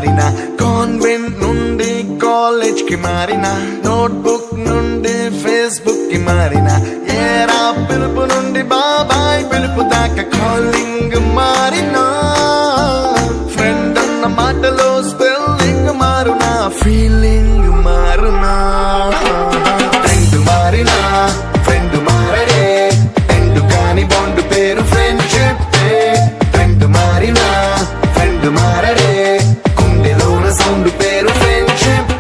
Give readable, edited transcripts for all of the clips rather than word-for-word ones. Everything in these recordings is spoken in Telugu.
మారిన, కాన్వెంట్ నుండి కాలేజ్ కి మారిన, నోట్బుక్ నుండి ఫేస్బుక్ కి మారిన, ఏరా పిలుపు నుండి బాబాయ్ పిలుపు దాకా కాలింగ్ మారిన, ఫ్రెండ్ అన్న మాటలో స్పెల్లింగ్ మారునా, ఫీలింగ్ మారునా, ఫ్రెండ్ మారినా ఫ్రెండ్ మారడే, ఎండు కాని బాండ్ పేరు ఫ్రెండ్షిప్. ఫ్రెండ్ మారినా ఫ్రెండ్ మారడే, గుండెలోన సౌండ్ పేరు ఫ్రెండ్షిప్.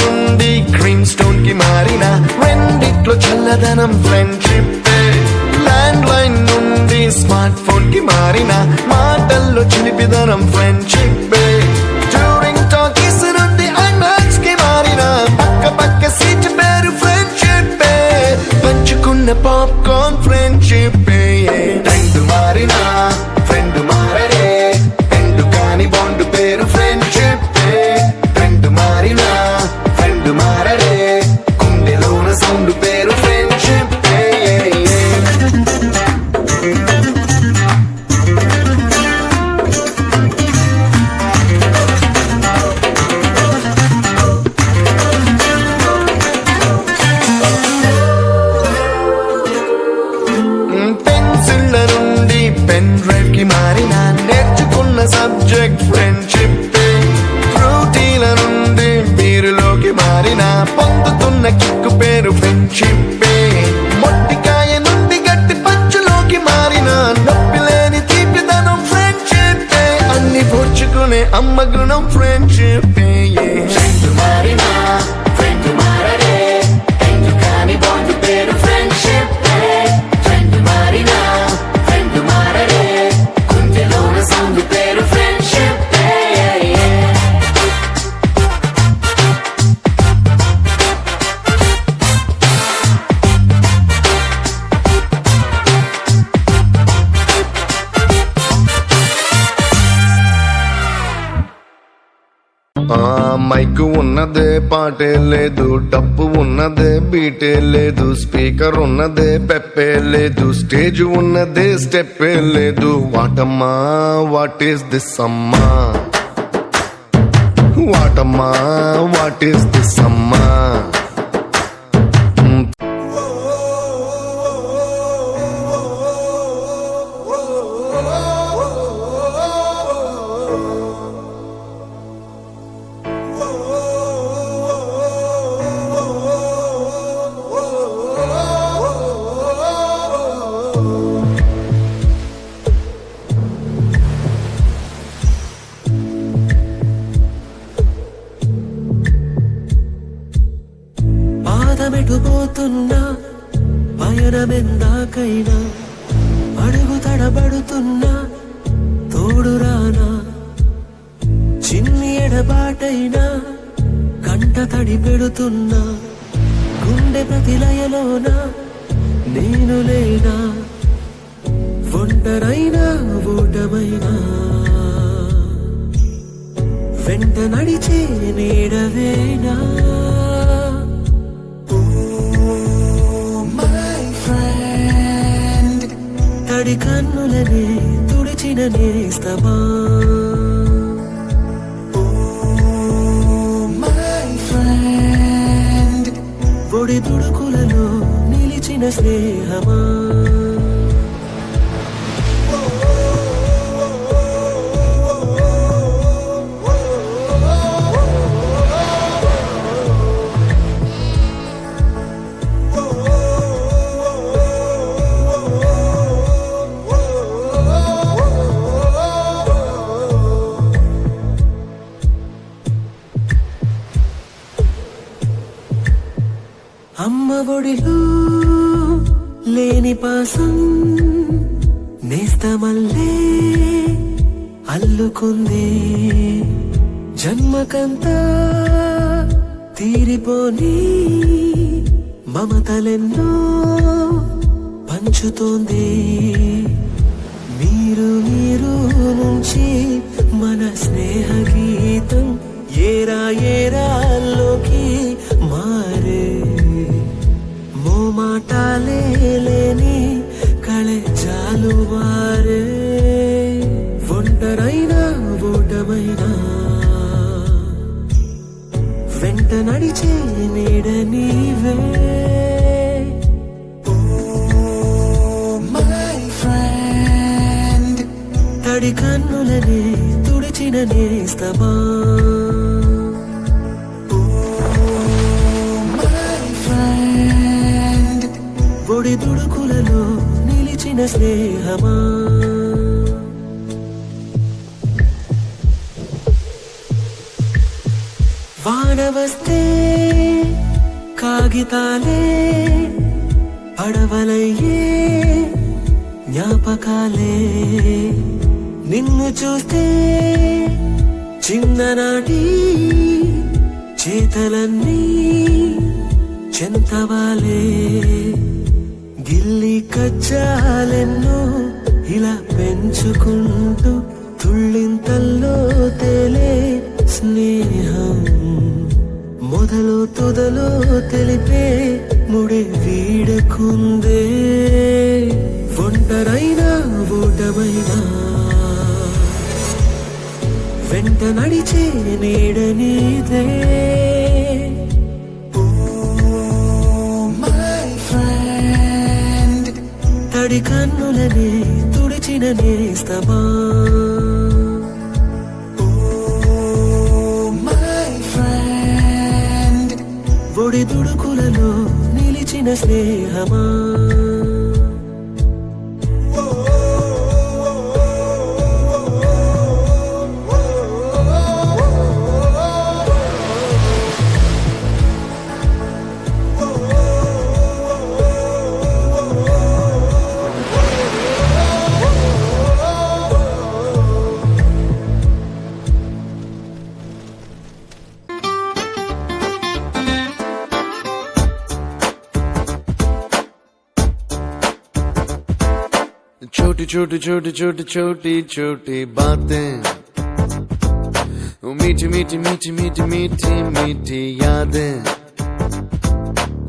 నుండి గ్రీన్ స్టోన్ కి మారిన, రెండిట్లో చల్లదనం ఫ్రెండ్షిప్. ల్యాండ్ లైన్ నుండి స్మార్ట్ ఫోన్ కి మారిన, మాటల్లో చిలిపిదనం ఫ్రెండ్షిప్. డ్యూరింగ్ టాకీస్ నుండి ఐమాక్స్ కి మారిన, పక్క పక్క సీట్ పేరు ఫ్రెండ్షిప్. పంచుకున్న పాప్కార్న్ ఫ్రెండ్షిప్. ఫ్రెండ్ మారిన ఫ్రెండ్ మారడే, ఎండు కాని బాండ్ పేరు ఫ్రెండ్షిప్. ఫ్రెండ్ మారినా ఫ్రెండ్ మారడే, గుండెలోన సౌండ్ పేరు ఫ్రెండ్షిప్. పెన్సిళ్ళ నుండి పెన్ డ్రైవ్ కి మారిన, నేర్చుకున్న సబ్జెక్ట్ ఫ్రెండ్షిప్. ఫ్రూటీల నుండి బీరులోకి మారిన, పొందుతున్న కిక్కు పేరు ఫ్రెండ్షిప్. మొట్టికాయ నుండి గట్టి పంచులోకి మారిన, నొప్పి లేని తీపిదనం ఫ్రెండ్షిప్. అన్ని పోర్చుకునే అమ్మ గుణం ఫ్రెండ్షిప్. ఫ్రెండ్ మారినా ఫ్రెండ్ మారడే, ఎందు కాని బాండ్ పేరు ఫ్రెండ్షిప్. ఫ్రెండ్ మారినా ఫ్రెండ్ మారడే, గుండెలోన సౌండ్ పేరు ఫ్రెండ్షిప్. మైకు ఉన్నదే పాటే లేదు, డబ్బు ఉన్నదే బీటే లేదు, స్పీకర్ ఉన్నదే పెప్పే లేదు, స్టేజ్ ఉన్నదే స్టెప్పే లేదు. వాటమ్మా వాట్ ఈస్ దిస్ అమ్మా, వాటమ్మా వాట్ ఈస్ దిస్ అమ్మా. పాదమెటుపోతున్నా పయనమెందాకైనా, అడుగు తడబడుతున్నా తోడురానా, చిన్ని ఎడబాటైనా కంట తడి పెడుతున్నా, గుండె ప్రతిలయలోన నేను లేనా, ఒంటరైనా ఓటమైనా వెంట నడిచే నీడవేనా. తడి కన్నులనే తుడిచిన నేస్తమా, ఒడి తుడుకులలో నిలిచిన స్నేహమా. అమ్మ ఒడిలో లేని పాసం నేస్తమల్లే అల్లుకుంది, జన్మకంతా తీరిపోని మమతలెన్నో పంచుతోంది. మీరు నుంచి మన స్నేహ గీతం ఏరాల్లోకి మారే. మోమాటాలే లేని కళే జాలువారే. ఒంటరైనా ఓటమైనా వెంట నడిచే నీడ నీవే. తడి కన్నులనే తుడిచిన నేస్తమా. ఒడి దుడుకులలో నిలిచిన స్నేహమా. వాన వస్తే కాగితాలే పడవలయ్యే జ్ఞాపకాలే. నిన్ను చూస్తే చిన్ననాటి చేతలన్నీ చెంతవాలే. గిల్లి కచ్చాలెన్నో ఇలా పెంచుకుంటూ తుళ్ళింతల్లో తేలే స్నేహం. మొదలు తొదలో తెలిపే ముడి వీడకుందే. ఒంటరైనా ఓటమైనా వెంట నడిచే నీడ నీదే. తడి కన్నులనే తుడిచిన నేస్తమా. ఒడి దుడుకులలో నిలిచిన స్నేహమా. छोटी छोटी छोटी छोटी छोटी छोटी बातें, मीठी मीठी मीठी मीठी मीठी मीठी यादें.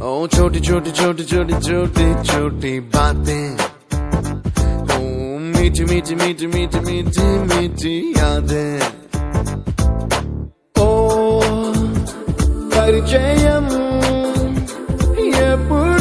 ओ छोटी छोटी छोटी छोटी छोटी छोटी बातें, ओ मीठी मीठी मीठी मीठी मीठी मीठी यादें. ओ परिचयम ఎప్పుడు